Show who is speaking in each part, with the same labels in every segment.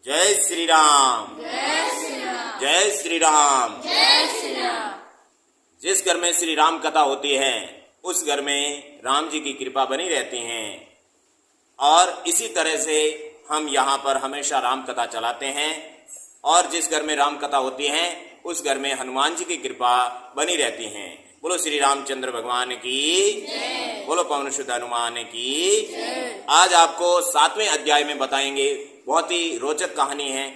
Speaker 1: जय श्री राम।
Speaker 2: जय श्री राम।
Speaker 1: जय श्री राम।
Speaker 2: जय श्री राम।
Speaker 1: जिस घर में श्री राम कथा होती है उस घर में राम जी की कृपा बनी रहती है। और इसी तरह से हम यहाँ पर हमेशा राम कथा चलाते हैं। और जिस घर में राम कथा होती है उस घर में हनुमान जी की कृपा बनी रहती है। बोलो श्री रामचंद्र भगवान की
Speaker 2: जय।
Speaker 1: बोलो पवन सुत हनुमान की
Speaker 2: जय।
Speaker 1: आज आपको 7वें अध्याय में बताएंगे। बहुत ही रोचक कहानी है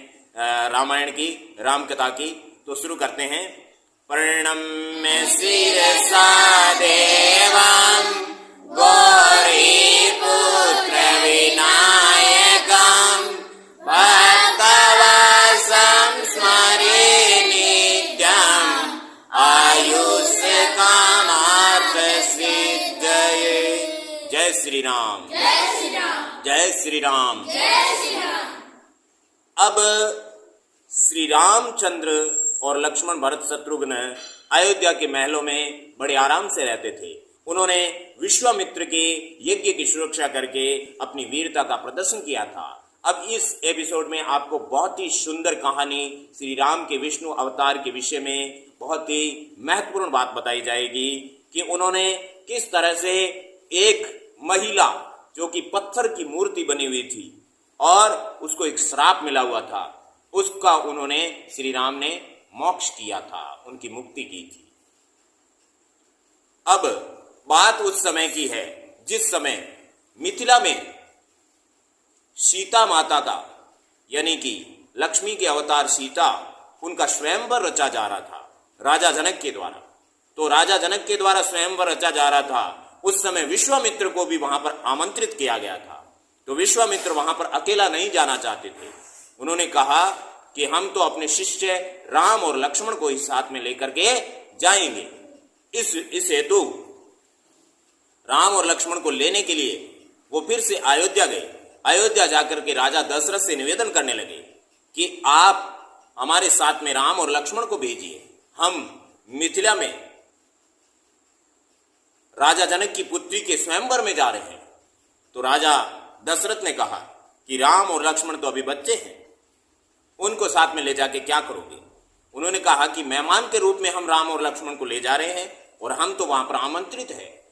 Speaker 1: रामायण की, राम कथा की। तो शुरू करते हैं। प्रणम्य शिरसा देवं गौरीपुत्र विनायकं भक्तवत्सलं स्मरे नित्यं आयुष्कामार्थसिद्धये। जय श्री राम।
Speaker 2: जय श्री राम।
Speaker 1: जय श्री राम।
Speaker 2: जय श्री राम।
Speaker 1: अब श्री रामचंद्र और लक्ष्मण भरत शत्रुघ्न अयोध्या के महलों में बड़े आराम से रहते थे। उन्होंने विश्वामित्र के यज्ञ की सुरक्षा करके अपनी वीरता का प्रदर्शन किया था। अब इस एपिसोड में आपको बहुत ही सुंदर कहानी श्री राम के विष्णु अवतार के विषय में बहुत ही महत्वपूर्ण बात बताई जाएगी कि उन्होंने किस तरह से एक महिला जो कि पत्थर की मूर्ति बनी हुई थी और उसको एक श्राप मिला हुआ था, उसका उन्होंने श्री राम ने मोक्ष किया था, उनकी मुक्ति की थी। अब बात उस समय की है जिस समय मिथिला में सीता माता का यानी कि लक्ष्मी के अवतार सीता, उनका स्वयंवर रचा जा रहा था राजा जनक के द्वारा। तो राजा जनक के द्वारा स्वयंवर रचा जा रहा था। उस समय विश्वामित्र को भी वहां पर आमंत्रित किया गया था। तो विश्वामित्र वहां पर अकेला नहीं जाना चाहते थे। उन्होंने कहा कि हम तो अपने शिष्य राम और लक्ष्मण को ही साथ में लेकर के जाएंगे। इस हेतु राम और लक्ष्मण को लेने के लिए वो फिर से अयोध्या गए। अयोध्या जाकर के राजा दशरथ से निवेदन करने लगे कि आप हमारे साथ में राम और लक्ष्मण को भेजिए, हम मिथिला में राजा जनक की पुत्री के स्वयंवर में जा रहे हैं। तो राजा दशरथ ने कहा कि राम और लक्ष्मण तो अभी बच्चे हैं, उनको साथ में ले जाके क्या करोगे। उन्होंने कहा कि मेहमान के रूप में हम राम और लक्ष्मण को ले जा रहे हैं और हम तो वहां पर आमंत्रित है,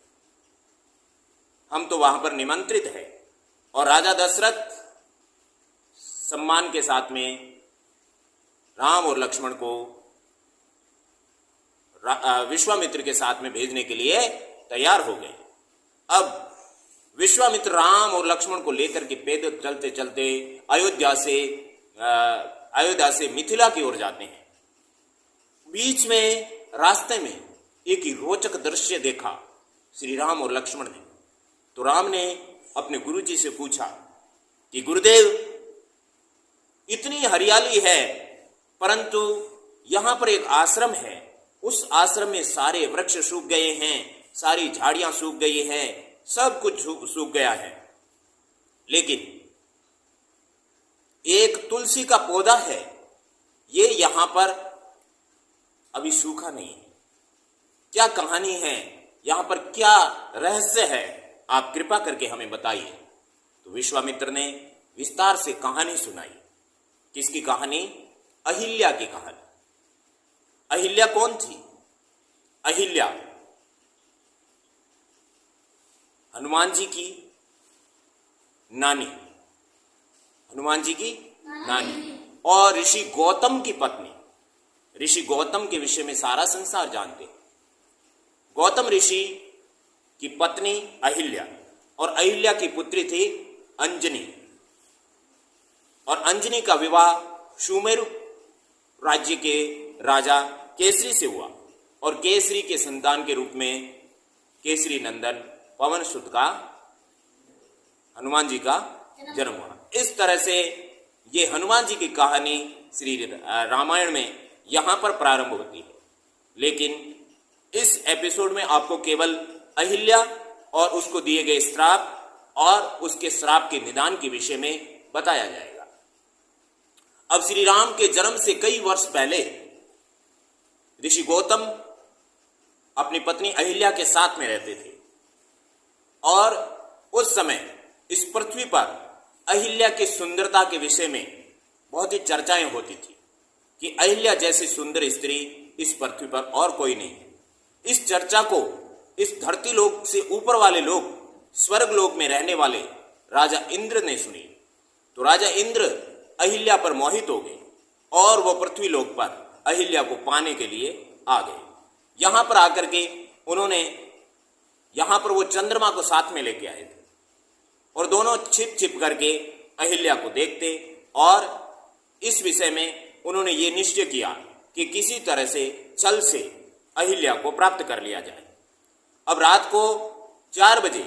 Speaker 1: हम तो वहां पर निमंत्रित है। और राजा दशरथ सम्मान के साथ में राम और लक्ष्मण को विश्वामित्र के साथ में भेजने के लिए तैयार हो गए। अब विश्वामित्र राम और लक्ष्मण को लेकर के पैदल चलते चलते अयोध्या से मिथिला की ओर जाते हैं। बीच में रास्ते में एक ही रोचक दृश्य देखा श्री राम और लक्ष्मण ने। तो राम ने अपने गुरुजी से पूछा कि गुरुदेव, इतनी हरियाली है परंतु यहां पर एक आश्रम है, उस आश्रम में सारे वृक्ष सूख गए हैं, सारी झाड़ियां सूख गई हैं, सब कुछ सूख गया है, लेकिन एक तुलसी का पौधा है, ये यहां पर अभी सूखा नहीं है। क्या कहानी है, यहां पर क्या रहस्य है, आप कृपा करके हमें बताइए। तो विश्वामित्र ने विस्तार से कहानी सुनाई। किसकी कहानी? अहिल्या की कहानी। अहिल्या कौन थी? अहिल्या हनुमान जी की नानी, हनुमान जी की नानी और ऋषि गौतम की पत्नी। ऋषि गौतम के विषय में सारा संसार जानते हैं। गौतम ऋषि की पत्नी अहिल्या और अहिल्या की पुत्री थी अंजनी। और अंजनी का विवाह सुमेरु राज्य के राजा केसरी से हुआ और केसरी के संतान के रूप में केसरी नंदन पवन सुत का हनुमान जी का जन्म हुआ। इस तरह से ये हनुमान जी की कहानी श्री रामायण में यहां पर प्रारंभ होती है। लेकिन इस एपिसोड में आपको केवल अहिल्या और उसको दिए गए श्राप और उसके श्राप के निदान के विषय में बताया जाएगा। अब श्री राम के जन्म से कई वर्ष पहले ऋषि गौतम अपनी पत्नी अहिल्या के साथ में रहते थे और उस समय इस पृथ्वी पर अहिल्या की सुंदरता के विषय में बहुत ही चर्चाएं होती थी कि अहिल्या जैसी सुंदर स्त्री इस पृथ्वी पर और कोई नहीं है। इस चर्चा को इस धरती लोक से ऊपर वाले लोग, स्वर्ग लोक में रहने वाले राजा इंद्र ने सुनी। तो राजा इंद्र अहिल्या पर मोहित हो गए और वो पृथ्वी लोक पर अहिल्या को पाने के लिए आ गए। यहां पर आकर के उन्होंने, यहां पर वो चंद्रमा को साथ में लेके आए थे और दोनों छिप छिप करके अहिल्या को देखते और इस विषय में उन्होंने ये निश्चय किया कि किसी तरह से छल से अहिल्या को प्राप्त कर लिया जाए। अब रात को 4 बजे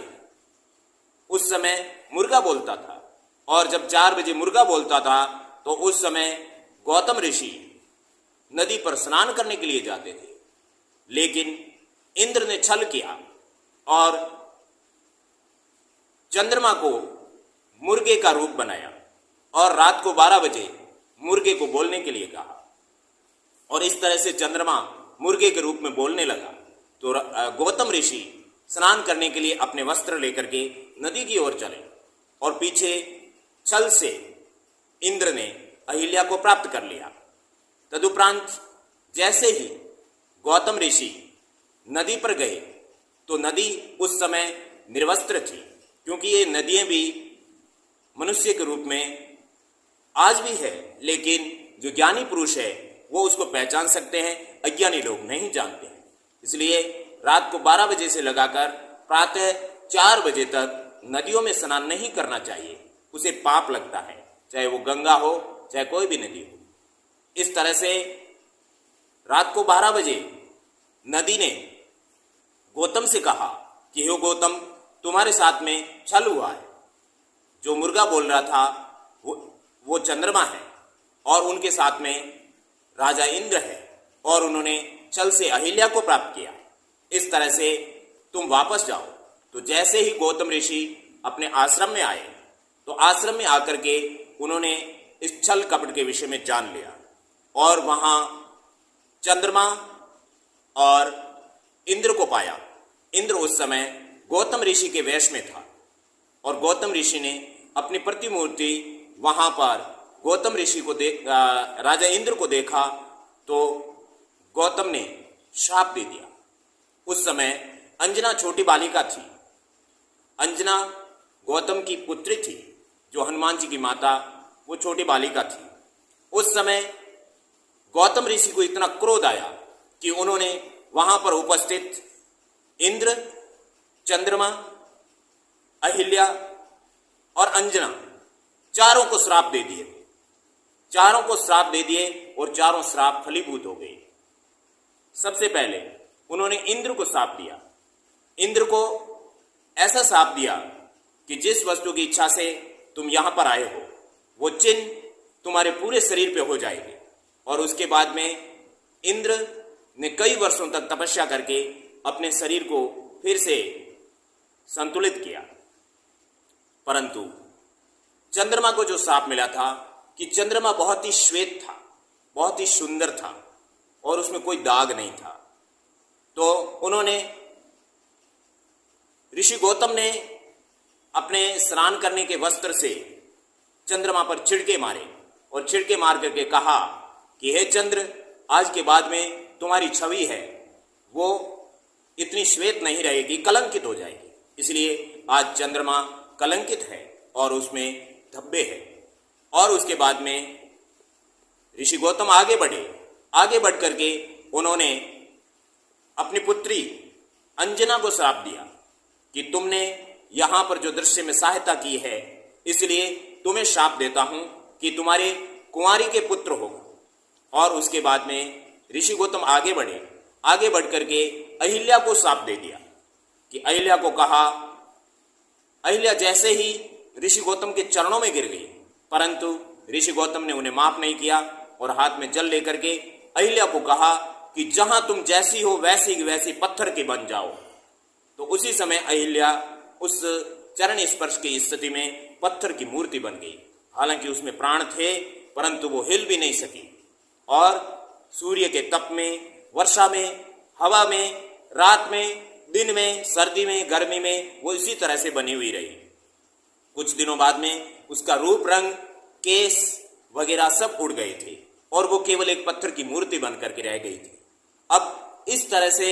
Speaker 1: उस समय मुर्गा बोलता था और जब 4 बजे मुर्गा बोलता था तो उस समय गौतम ऋषि नदी पर स्नान करने के लिए जाते थे, लेकिन इंद्र ने छल किया और चंद्रमा को मुर्गे का रूप बनाया और रात को 12 बजे मुर्गे को बोलने के लिए कहा और इस तरह से चंद्रमा मुर्गे के रूप में बोलने लगा। तो गौतम ऋषि स्नान करने के लिए अपने वस्त्र लेकर के नदी की ओर चले और पीछे छल से इंद्र ने अहिल्या को प्राप्त कर लिया। तदुपरांत जैसे ही गौतम ऋषि नदी पर गए तो नदी उस समय निर्वस्त्र थी, क्योंकि ये नदियां भी मनुष्य के रूप में आज भी है, लेकिन जो ज्ञानी पुरुष है वो उसको पहचान सकते हैं, अज्ञानी लोग नहीं जानते हैं। इसलिए रात को 12 बजे से लगाकर प्रातः 4 बजे तक नदियों में स्नान नहीं करना चाहिए, उसे पाप लगता है, चाहे वो गंगा हो चाहे कोई भी नदी हो। इस तरह से रात को 12 बजे नदी ने गौतम से कहा कि हे गौतम, तुम्हारे साथ में छल हुआ है। जो मुर्गा बोल रहा था वो चंद्रमा है और उनके साथ में राजा इंद्र है और उन्होंने छल से अहिल्या को प्राप्त किया। इस तरह से तुम वापस जाओ। तो जैसे ही गौतम ऋषि अपने आश्रम में आए तो आश्रम में आकर के उन्होंने इस छल कपट के विषय में जान लिया और वहां चंद्रमा और इंद्र को पाया। इंद्र उस समय गौतम ऋषि के वेश में था और गौतम ऋषि ने अपनी प्रतिमूर्ति वहां पर गौतम ऋषि को राजा इंद्र को देखा तो गौतम ने श्राप दे दिया। उस समय अंजना छोटी बालिका थी। अंजना गौतम की पुत्री थी, जो हनुमान जी की माता, वो छोटी बालिका थी। उस समय गौतम ऋषि को इतना क्रोध आया कि उन्होंने वहां पर उपस्थित इंद्र, चंद्रमा, अहिल्या और अंजना चारों को श्राप दे दिए। चारों को श्राप दे दिए और चारों श्राप फलीभूत हो गए। सबसे पहले उन्होंने इंद्र को श्राप दिया। इंद्र को ऐसा श्राप दिया कि जिस वस्तु की इच्छा से तुम यहां पर आए हो वो चिन्ह तुम्हारे पूरे शरीर पे हो जाएगी। और उसके बाद में इंद्र ने कई वर्षों तक तपस्या करके अपने शरीर को फिर से संतुलित किया। परंतु चंद्रमा को जो श्राप मिला था कि चंद्रमा बहुत ही श्वेत था, बहुत ही सुंदर था और उसमें कोई दाग नहीं था। तो उन्होंने, ऋषि गौतम ने अपने स्नान करने के वस्त्र से चंद्रमा पर छिड़के मारे और छिड़के मार करके कहा कि हे चंद्र, आज के बाद में तुम्हारी छवि है वो इतनी श्वेत नहीं रहेगी, कलंकित हो जाएगी। इसलिए आज चंद्रमा कलंकित है और उसमें धब्बे हैं। और उसके बाद में ऋषि गौतम आगे बढ़े। आगे बढ़ करके उन्होंने अपनी पुत्री अंजना को श्राप दिया कि तुमने यहां पर जो दृश्य में सहायता की है, इसलिए तुम्हें श्राप देता हूं कि तुम्हारे कुंवारी के पुत्र होगा। और उसके बाद में ऋषि गौतम आगे बढ़े। आगे बढ़ करके अहिल्या को श्राप दे दिया कि अहिल्या को कहा, अहिल्या जैसे ही ऋषि गौतम के चरणों में गिर गई, परंतु ऋषि गौतम ने उन्हें माफ नहीं किया और हाथ में जल लेकर के अहिल्या को कहा कि जहां तुम जैसी हो वैसी वैसी पत्थर के बन जाओ। तो उसी समय अहिल्या उस चरण स्पर्श की स्थिति में पत्थर की मूर्ति बन गई। हालांकि उसमें प्राण थे परंतु वो हिल भी नहीं सकी और सूर्य के तप में, वर्षा में, हवा में, रात में, दिन में, सर्दी में, गर्मी में वो इसी तरह से बनी हुई रही। कुछ दिनों बाद में उसका रूप, रंग, केस, वगैरह सब उड़ गए थे और वो केवल एक पत्थर की मूर्ति बन करके रह गई थी। अब इस तरह से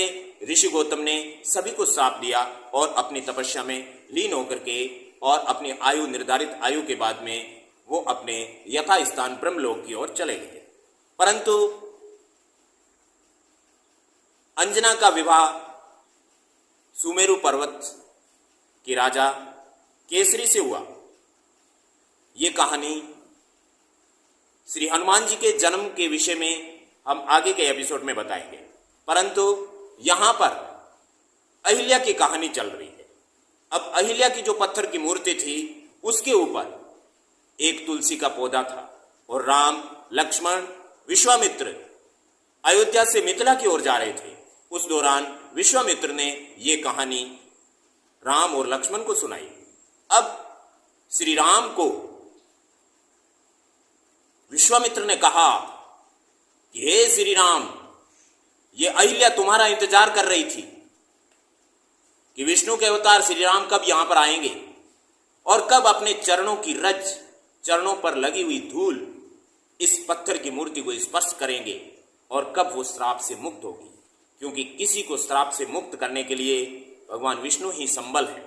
Speaker 1: ऋषि गौतम ने सभी को श्राप दिया और अपनी तपस्या में लीन होकर के और अपनी आयु निर्धारित आयु के बाद में वो अपने यथा स्थान ब्रह्मलोक की ओर चले गए। परंतु अंजना का विवाह सुमेरु पर्वत के राजा केसरी से हुआ। ये कहानी श्री हनुमान जी के जन्म के विषय में हम आगे के एपिसोड में बताएंगे, परंतु यहां पर अहिल्या की कहानी चल रही है। अब अहिल्या की जो पत्थर की मूर्ति थी उसके ऊपर एक तुलसी का पौधा था और राम, लक्ष्मण, विश्वामित्र अयोध्या से मिथिला की ओर जा रहे थे। उस दौरान विश्वामित्र ने ये कहानी राम और लक्ष्मण को सुनाई। अब श्री राम को विश्वामित्र ने कहा कि हे श्री राम, ये अहिल्या तुम्हारा इंतजार कर रही थी कि विष्णु के अवतार श्री राम कब यहां पर आएंगे और कब अपने चरणों की रज, चरणों पर लगी हुई धूल इस पत्थर की मूर्ति को स्पर्श करेंगे और कब वो श्राप से मुक्त होगी, क्योंकि किसी को श्राप से मुक्त करने के लिए भगवान विष्णु ही संबल है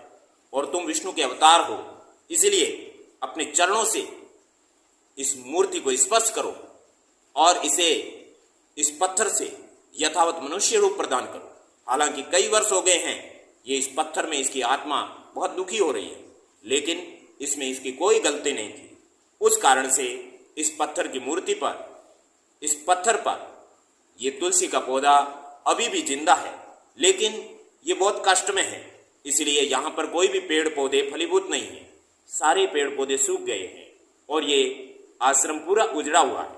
Speaker 1: और तुम विष्णु के अवतार हो, इसलिए अपने चरणों से इस मूर्ति को स्पर्श करो और इसे, इस पत्थर से यथावत मनुष्य रूप प्रदान करो। हालांकि कई वर्ष हो गए हैं ये इस पत्थर में इसकी आत्मा बहुत दुखी हो रही है, लेकिन इसमें इसकी कोई गलती नहीं थी। उस कारण से इस पत्थर की मूर्ति पर, इस पत्थर पर ये तुलसी का पौधा अभी भी जिंदा है, लेकिन ये बहुत कष्ट में है, इसलिए यहां पर कोई भी पेड़ पौधे फलीभूत नहीं है। सारे पेड़ पौधे सूख गए हैं और ये आश्रम पूरा उजड़ा हुआ है।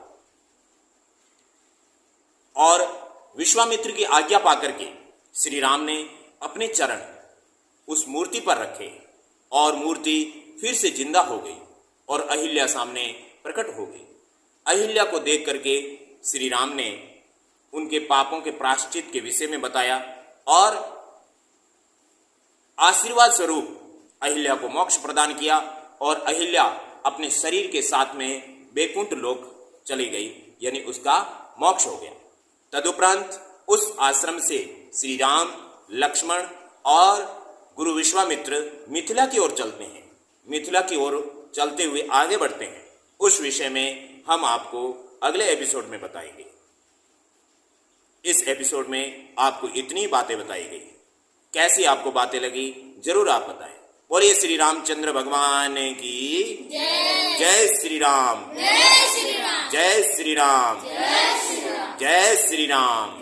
Speaker 1: और विश्वामित्र की आज्ञा पाकर के श्री राम ने अपने चरण उस मूर्ति पर रखे और मूर्ति फिर से जिंदा हो गई और अहिल्या सामने प्रकट हो गई। अहिल्या को देख करके श्री राम ने उनके पापों के प्रायश्चित के विषय में बताया और आशीर्वाद स्वरूप अहिल्या को मोक्ष प्रदान किया और अहिल्या अपने शरीर के साथ में बैकुंठ लोक चली गई, यानी उसका मोक्ष हो गया। तदुपरांत उस आश्रम से श्री राम, लक्ष्मण और गुरु विश्वामित्र मिथिला की ओर चलते हैं। मिथिला की ओर चलते हुए आगे बढ़ते हैं। उस विषय में हम आपको अगले एपिसोड में बताएंगे। इस एपिसोड में आपको इतनी बातें बताई गई। कैसी आपको बातें लगी जरूर आप बताएं। और ये श्री रामचंद्र भगवान की जय श्री राम,
Speaker 2: जय श्री राम,
Speaker 1: जय श्री राम,
Speaker 2: जय श्री राम,
Speaker 1: जय श्री राम।